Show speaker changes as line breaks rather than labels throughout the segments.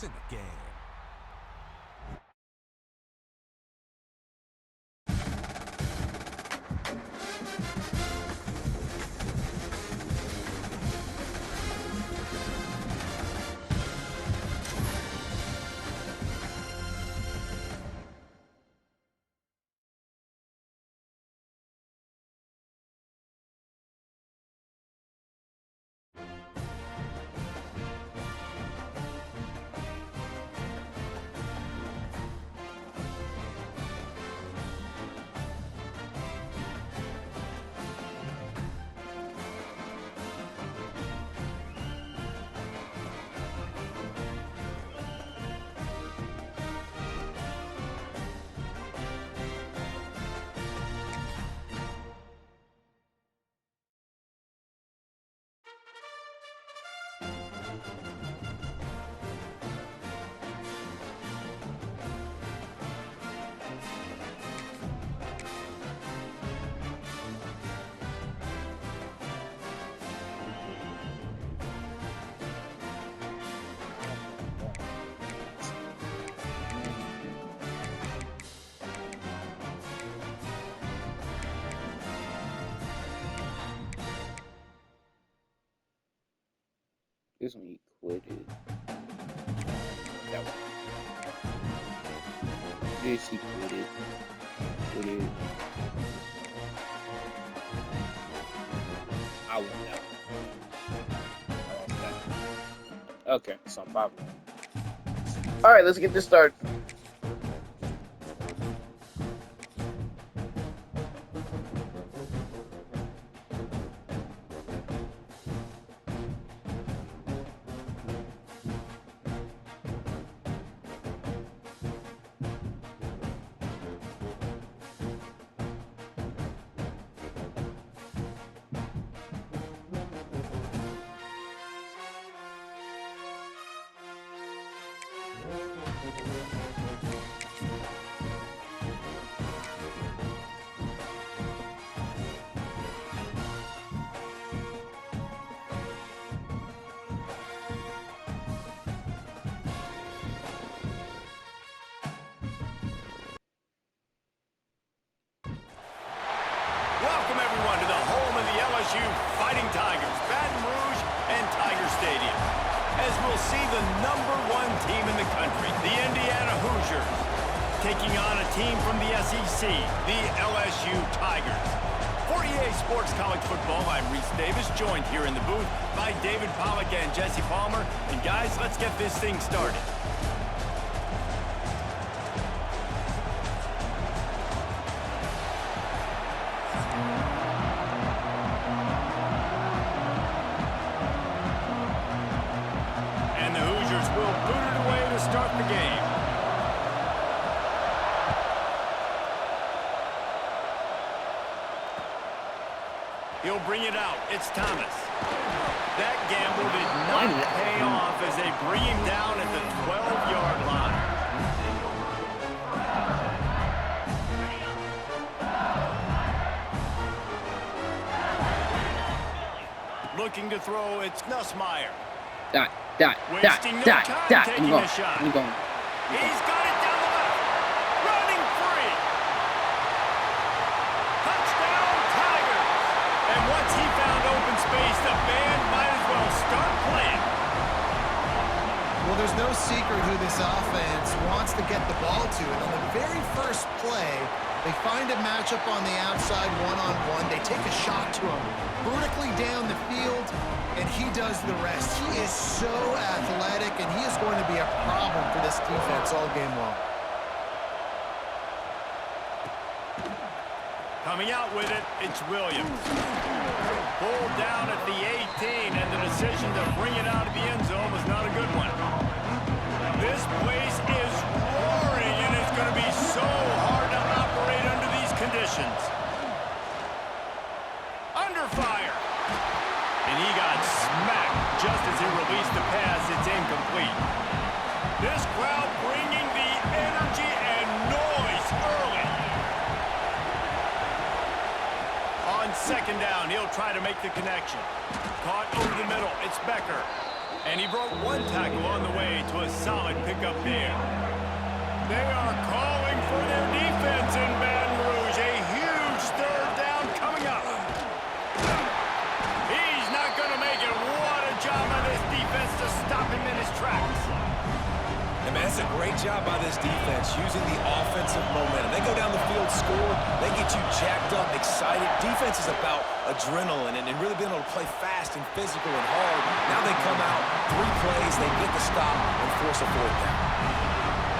in the game.
This one he quitted. That one. This he quitted. Quitted. I want that one. I want that one. Okay, so I'm popping. Alright, let's get this started.
Welcome everyone to the home of the LSU Fighting Tigers, Baton Rouge and Tiger Stadium. As we'll see the #1 team in the country, the Indiana Hoosiers, taking on a team from the SEC, the LSU Tigers. For EA Sports College Football, I'm Reese Davis, joined here in the booth by David Pollack and Jesse Palmer. And guys, let's get this thing started. And the Hoosiers will boot it away to start the game. He'll bring it out. It's Thomas. That gamble did not pay off as they bring him down at the 12-yard line. Looking to throw, it's Nussmeier. Wasting no time taking a shot. He's got it down the left. Running free. Touchdown, Tigers. And once he found open space, the band might as well start playing.
Well, there's no secret who this offense wants to get the ball to. And on the very first play, they find a matchup on the outside one-on-one. They take a shot to him vertically down the field, and he does the rest. He is so athletic, and he is going to be a problem for this defense all game long.
Coming out with it, it's Williams. Pulled down at the 18, and the decision to bring it out of the end zone was not a good one. This place is roaring, and it's going to be so hard to operate under these conditions. Under fire. And he got smacked just as he released the pass. It's incomplete. This crowd bringing the energy and noise early. On second down, he'll try to make the connection. Caught over the middle. It's Becker. And he broke one tackle on the way to a solid pickup there. They are calling for their defense in Baton Rouge. A huge third down coming up. He's not going to make it. What a job by this defense to stop him in his tracks.
And man, that's a great job by this defense using the offensive momentum. They go down the field, score, they get you jacked up, excited. Defense is about adrenaline and really being able to play fast and physical and hard. Now they come out, 3 plays, they get the stop and force a fourth down.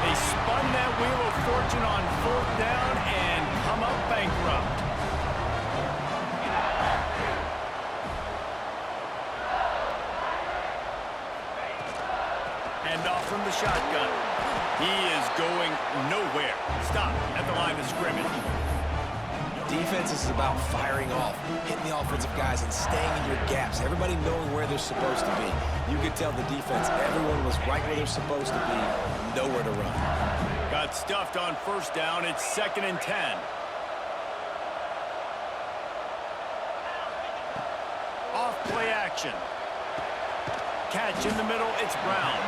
They spun that wheel of fortune on fourth down and come up bankrupt. Hand off from the shotgun. He is going nowhere. Stop at the line of scrimmage.
Defense is about firing off, hitting the offensive guys and staying in your gaps. Everybody knowing where they're supposed to be. You could tell the defense, everyone was right where they're supposed to be, nowhere to run.
Got stuffed on first down. It's 2nd and 10. Off play action. Catch in the middle. It's Brown.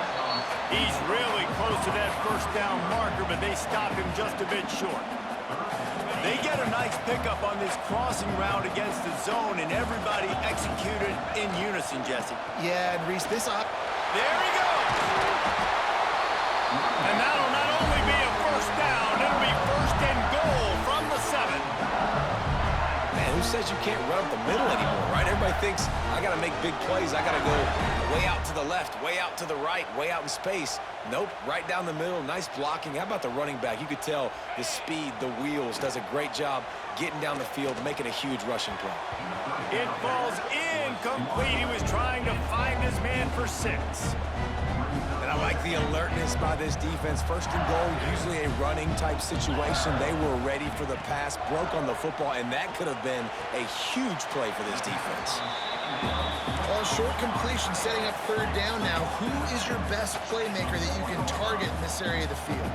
He's really close to that first down marker, but they stop him just a bit short. They get a nice pickup on this crossing route against the zone, and everybody executed in unison, Jesse.
Yeah, and Reese, this up.
There he goes. And that'll not only be a first down, it'll be 1st and goal from the 7.
Man, who says you can't run up the middle anymore, right? Everybody thinks, I got to make big plays. I got to go way out to the left, way out to the right, way out in space. Nope, right down the middle, nice blocking. How about the running back? You could tell the speed, the wheels, does a great job getting down the field, making a huge rushing play.
It falls incomplete. He was trying to find his man for 6.
And I like the alertness by this defense. 1st and goal, usually a running type situation. They were ready for the pass, broke on the football, and that could have been a huge play for this defense.
Well, short completion setting up 3rd down now. Who is your best playmaker that you can target in this area of the field?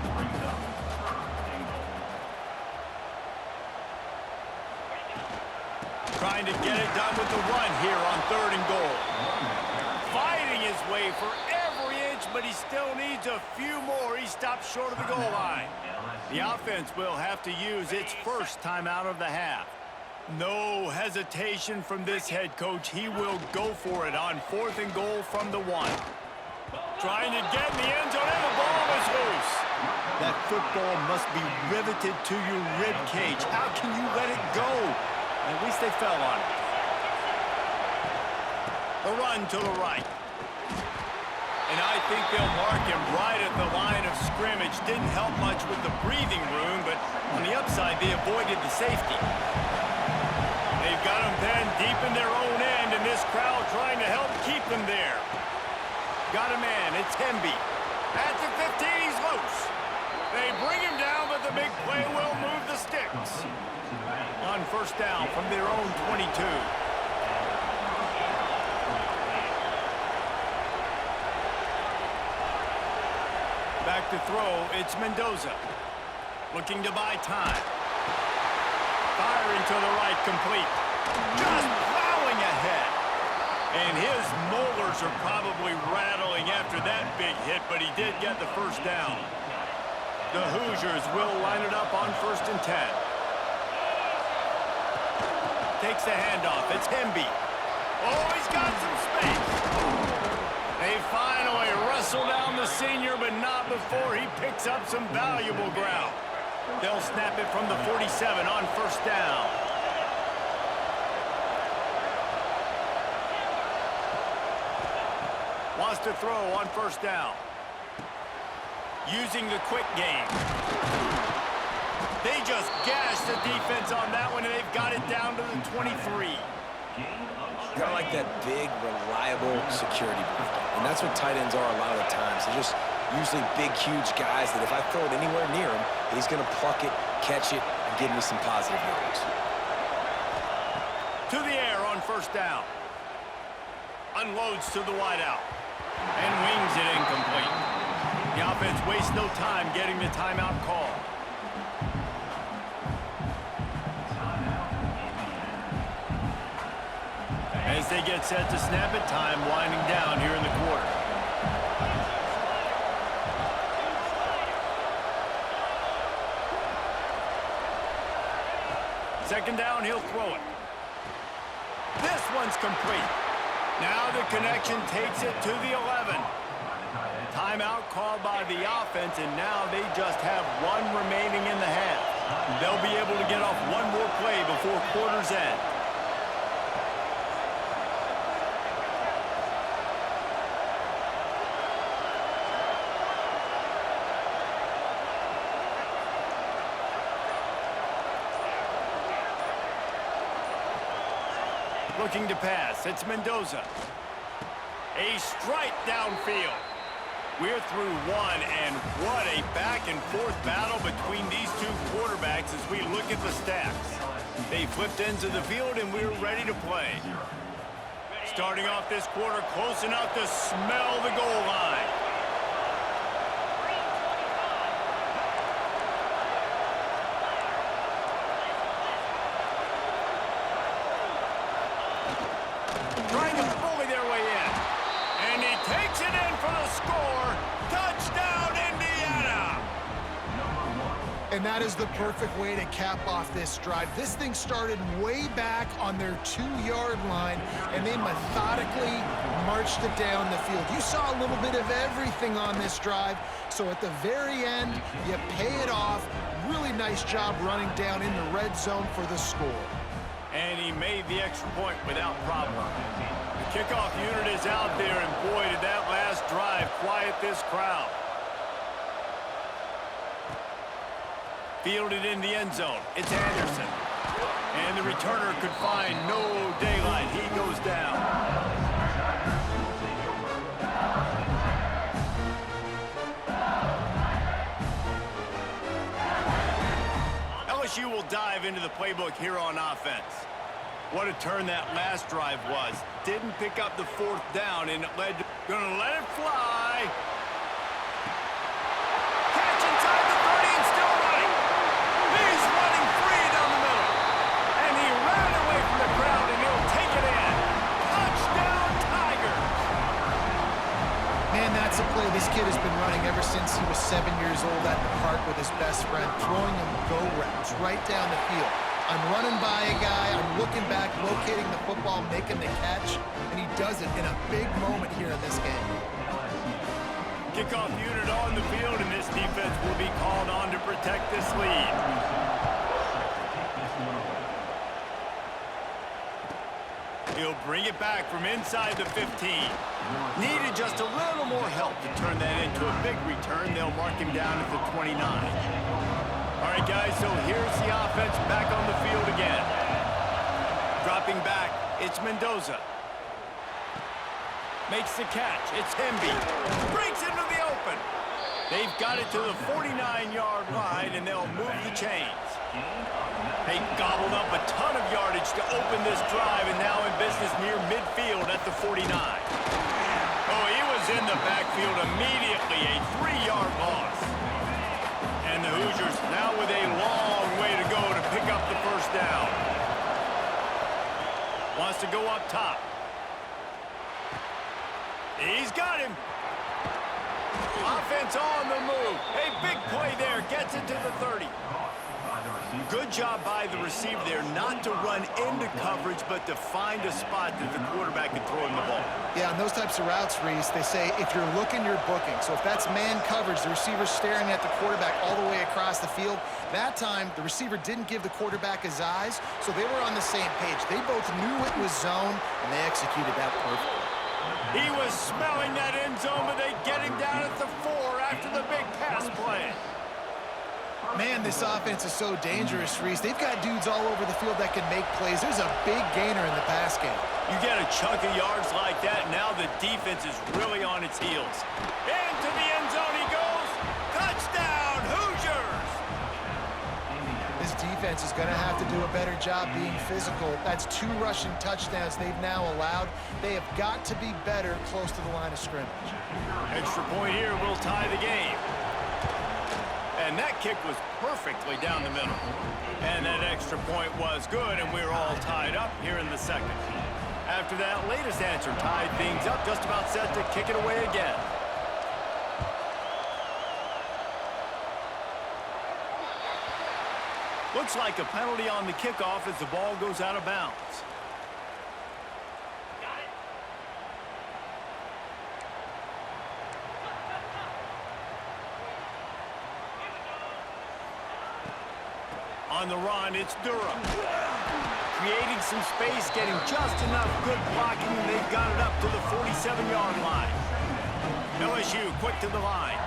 Trying to get it done with the run here on 3rd and goal. Fighting his way for every inch, but he still needs a few more. He stops short of the goal line. The offense will have to use its first timeout of the half. No hesitation from this head coach. He will go for it on 4th and goal from the 1. Trying to get in the end zone, and the ball is loose. That football must be riveted to your rib cage. How can you let it go? At least they fell on it. The run to the right. And I think they'll mark him right at the line of scrimmage. Didn't help much with the breathing room, but on the upside, they avoided the safety. They've got him then deep in their own end, and this crowd trying to help keep them there. Got a man, it's Hemby. At the 15, he's loose. They bring him down, but the big play will move the sticks. On first down from their own 22. Back to throw, it's Mendoza. Looking to buy time. Firing to the right, complete. Just plowing ahead. And his molars are probably rattling after that big hit, but he did get the first down. The Hoosiers will line it up on 1st and 10. Takes the handoff. It's Hemby. Oh, he's got some space. They finally wrestle down the senior, but not before he picks up some valuable ground. They'll snap it from the 47 on first down. Wants to throw on first down. Using the quick game. They just gashed the defense on that one, and they've got it down to the 23.
Kind of like that big, reliable security blanket. And that's what tight ends are a lot of the times. They're just usually big, huge guys that if I throw it anywhere near him, he's going to pluck it, catch it, and give me some positive yards.
To the air on first down. Unloads to the wideout. And wings it incomplete. The offense wastes no time getting the timeout call. As they get set to snap it, time winding down here in the quarter. Second down, he'll throw it. This one's complete. Now the connection takes it to the 11. Timeout called by the offense, and now they just have one remaining in the half. They'll be able to get off one more play before quarter's end. Looking to pass, it's Mendoza. A strike downfield. We're through one, and what a back-and-forth battle between these two quarterbacks as we look at the stats. They flipped into the field, and we're ready to play. Starting off this quarter close enough to smell the goal line. Trying to bully their way in. And he takes it in for the score. Touchdown, Indiana!
And that is the perfect way to cap off this drive. This thing started way back on their 2-yard line, and they methodically marched it down the field. You saw a little bit of everything on this drive, so at the very end, you pay it off. Really nice job running down in the red zone for the score.
And he made the extra point without problem. The kickoff unit is out there, and boy, did that last drive quiet this crowd. Fielded in the end zone. It's Anderson. And the returner could find no daylight. He goes down. LSU will dive into the playbook here on offense. What a turn that last drive was. Didn't pick up the 4th down, and it led to... Gonna let it fly. Catch inside the 30 and still running. He's running free down the middle. And he ran away from the crowd, and he'll take it in. Touchdown, Tigers.
Man, that's a play this kid has been running ever since he was 7 years old at the park with his best friend, throwing him go routes right down the field. I'm running by a guy, I'm looking back, locating the football, making the catch, and he does it in a big moment here in this game.
Kickoff unit on the field, and this defense will be called on to protect this lead. He'll bring it back from inside the 15. Needed just a little more help to turn that into a big return. They'll mark him down at the 29. All right, guys, so here's the offense back on the field again. Dropping back, it's Mendoza. Makes the catch, it's Hemby. Breaks into the open. They've got it to the 49-yard line, and they'll move the chains. They gobbled up a ton of yardage to open this drive, and now in business near midfield at the 49. Oh, he was in the backfield immediately, a 3-yard loss. And the Hoosiers now with a long way to go to pick up the first down. Wants to go up top. He's got him. Offense on the move. A big play there. Gets it to the 30. Good job by the receiver there not to run into coverage, but to find a spot that the quarterback can throw him the ball.
Yeah, on those types of routes, Reese, they say if you're looking, you're booking. So if that's man coverage, the receiver's staring at the quarterback all the way across the field. That time, the receiver didn't give the quarterback his eyes, so they were on the same page. They both knew it was zone, and they executed that perfectly.
He was smelling that end zone, but they get him down at the 4 after the big pass play.
Man, this offense is so dangerous, Reese. They've got dudes all over the field that can make plays. There's a big gainer in the pass game.
You get a chunk of yards like that, now the defense is really on its heels. Into the end zone he goes. Touchdown, Hoosiers!
This defense is going to have to do a better job being physical. That's 2 rushing touchdowns they've now allowed. They have got to be better close to the line of scrimmage.
Extra point here will tie the game. And that kick was perfectly down the middle. And that extra point was good, and we're all tied up here in the second. After that latest answer tied things up, just about set to kick it away again. Looks like a penalty on the kickoff as the ball goes out of bounds. On the run, it's Durham. Creating some space, getting just enough good blocking, and they've got it up to the 47-yard line. LSU quick to the line.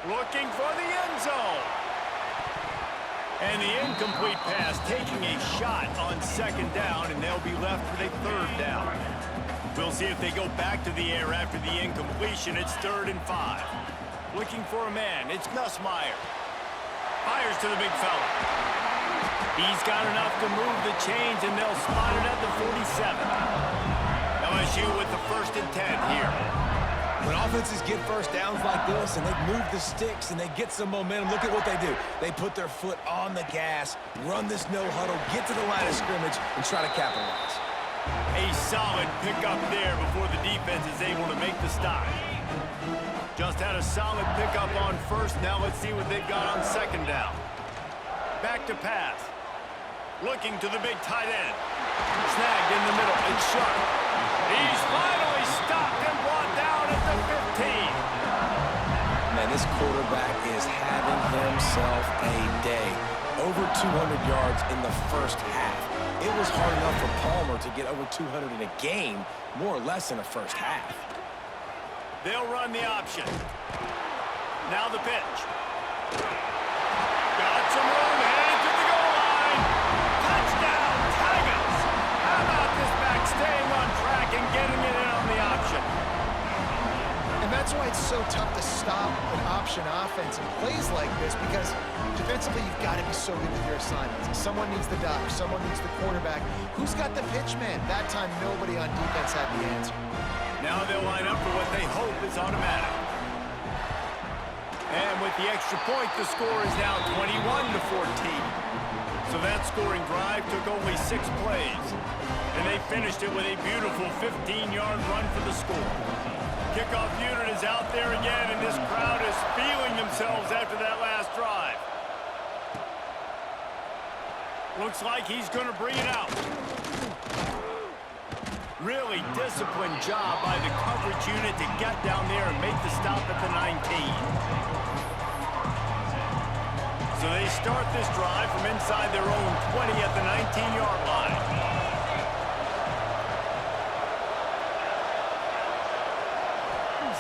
Looking for the end zone. And the incomplete pass taking a shot on second down, and they'll be left with a third down. We'll see if they go back to the air after the incompletion. It's 3rd and 5. Looking for a man. It's Nussmeier. Fires to the big fella. He's got enough to move the chains, and they'll spot it at the 47. LSU with the 1st and 10 here.
When offenses get first downs like this and they move the sticks and they get some momentum, look at what they do. They put their foot on the gas, run this no huddle, get to the line of scrimmage, and try to capitalize.
A solid pickup there before the defense is able to make the stop. Just had a solid pickup on 1st. Now let's see what they've got on 2nd down. Back to pass. Looking to the big tight end. Snagged in the middle. It's Sharp. He's finally stopped and brought down at the 15.
Man, this quarterback is having himself a day. Over 200 yards in the 1st half. It was hard enough for Palmer to get over 200 in a game, more or less in the 1st half.
They'll run the option. Now the pitch. Got some room, headed to the goal line. Touchdown, Tigers! How about this back staying on track and getting it in on the option?
And that's why it's so tough to stop an option offense in plays like this, because defensively you've got to be so good with your assignments. Someone needs the dodge, someone needs the quarterback. Who's got the pitch man? That time nobody on defense had the answer.
Now they'll line up for what they hope is automatic. And with the extra point, the score is now 21-14. So that scoring drive took only 6 plays. And they finished it with a beautiful 15-yard run for the score. Kickoff unit is out there again, and this crowd is feeling themselves after that last drive. Looks like he's going to bring it out. Really disciplined job by the coverage unit to get down there and make the stop at the 19. So they start this drive from inside their own 20 at the 19-yard line.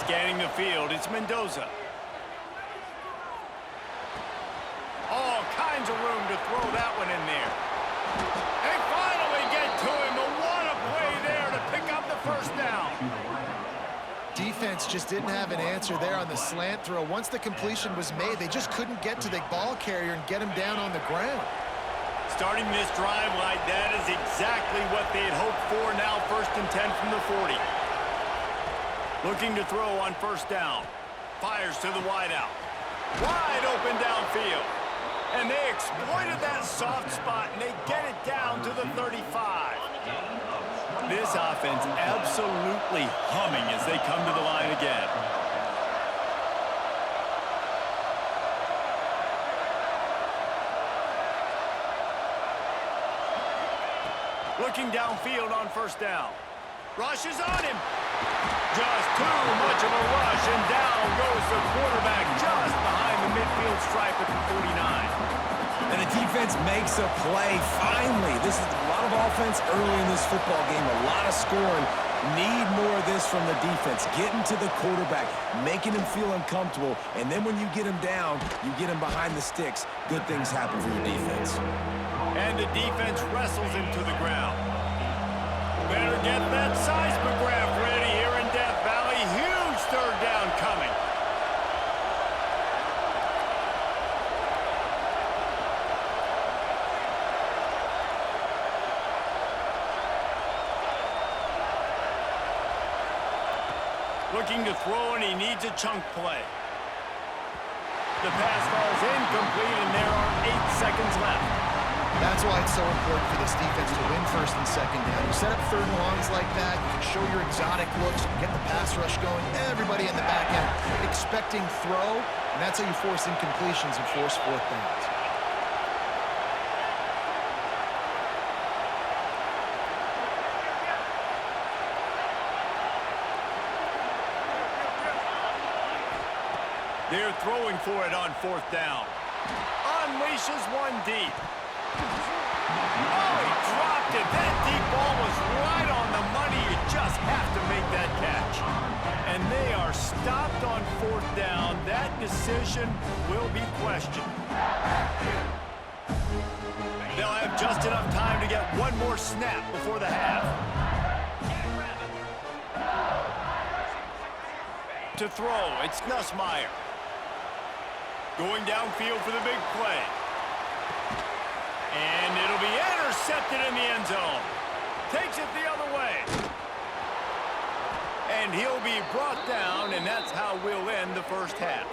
Scanning the field, it's Mendoza. All kinds of room to throw that one in there. They finally get to him, but what a play there to pick up the 1st down.
Defense just didn't have an answer there on the slant throw. Once the completion was made, they just couldn't get to the ball carrier and get him down on the ground.
Starting this drive like that is exactly what they had hoped for. Now 1st and 10 from the 40. Looking to throw on 1st down. Fires to the wideout. Wide open downfield. And they exploited that soft spot, and they get it down to the 35. This offense absolutely humming as they come to the line again. Looking downfield on 1st down. Rush is on him. Just too much of a rush, and down goes the quarterback just behind the midfield stripe at the 49.
And the defense makes a play, finally. This is a lot of offense early in this football game, a lot of scoring. Need more of this from the defense. Getting to the quarterback, making him feel uncomfortable, and then when you get him down, you get him behind the sticks. Good things happen for your defense.
And the defense wrestles him to the ground. Better get that seismograph ready here in Death Valley. Huge 3rd down coming. Looking to throw, and he needs a chunk play. The pass falls incomplete, and there are 8 seconds left.
That's why it's so important for this defense to win first and second down. You set up third and longs like that, you can show your exotic looks, you can get the pass rush going, everybody in the back end expecting throw, and that's how you force incompletions and force fourth downs.
They're throwing for it on fourth down. Unleashes one deep. Oh, he dropped it. That deep ball was right on the money. You just have to make that catch. And they are stopped on fourth down. That decision will be questioned. They'll have just enough time to get one more snap before the half. To throw, it's Nussmeier. Going downfield for the big play. And it'll be intercepted in the end zone. Takes it the other way. And he'll be brought down, and that's how we'll end the first half.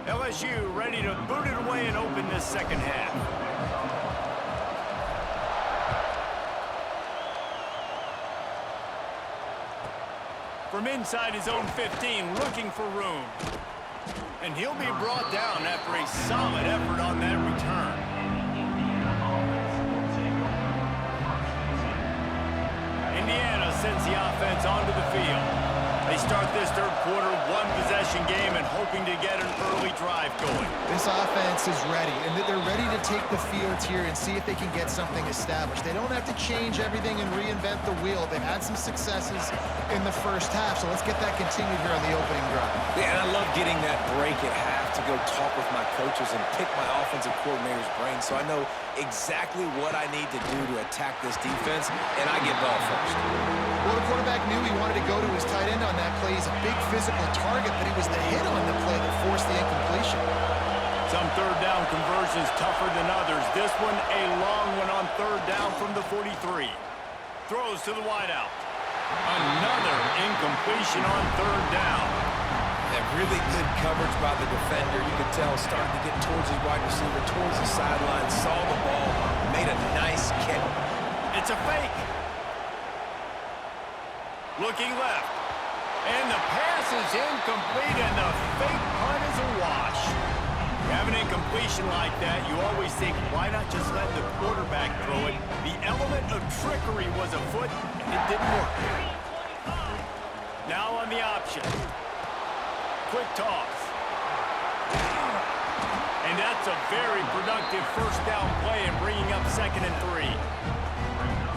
LSU ready to boot it away and open this second half. From inside his own 15, looking for room. And he'll be brought down after a solid effort on that return. Indiana sends the offense onto the field. They start this third quarter, one-possession game, and hoping to get an early drive going.
This offense is ready, and they're ready to take the field here and see if they can get something established. They don't have to change everything and reinvent the wheel. They've had some successes in the first half, so let's get that continued here on the opening drive.
Yeah, and I love getting that break at half to go talk with my coaches and pick my offensive coordinator's brain so I know exactly what I need to do to attack this defense, and I get ball first.
Well, the quarterback knew he wanted to go to his tight end on that play. He's a big physical target, but he was the hit on the play that forced the incompletion.
Some third down conversions tougher than others. This one a long one on third down from the 43. Throws to the wideout. Another incompletion on third down.
That really good coverage by the defender. You could tell starting to get towards his wide receiver, towards the sideline, saw the ball, made a nice kick.
It's a fake. Looking left. And the pass is incomplete, and the fake punt is a wash. You have an incompletion like that, you always think, why not just let the quarterback throw it? The element of trickery was afoot, and it didn't work. Now on the option. Quick toss. And that's a very productive first down play and bringing up 2nd and 3.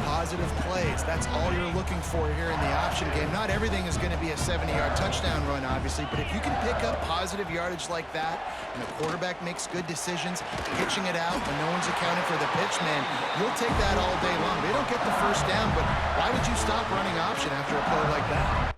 Positive plays. That's all you're looking for here in the option game. Not everything is going to be a 70-yard touchdown run, obviously, but if you can pick up positive yardage like that and the quarterback makes good decisions, pitching it out when no one's accounting for the pitch, man, you'll take that all day long. They don't get the first down, but why would you stop running option after a play like that?